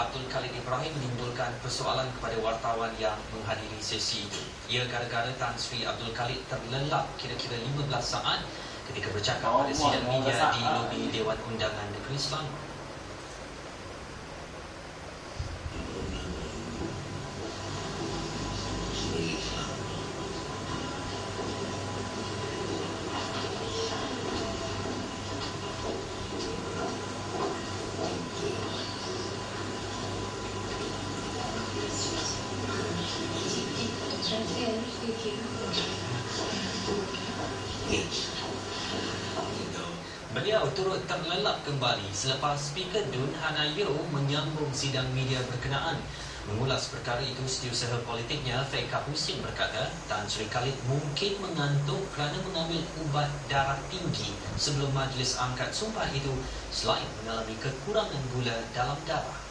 Abdul Khalid Ibrahim menimbulkan persoalan kepada wartawan yang menghadiri sesi itu. Ia gara-gara Tan Sri Abdul Khalid terlelap kira-kira 15 saat ketika bercakap pada sidang media di lobi Dewan Undangan Negeri Selangor. Beliau turut terlelap kembali selepas Speaker Dun Hanayo menyambung sidang media berkenaan. Mengulas perkara itu, setiausaha politiknya Faikah Husin berkata Tan Sri Khalid mungkin mengantuk kerana mengambil ubat darah tinggi sebelum majlis angkat sumpah itu selain mengalami kekurangan gula dalam darah.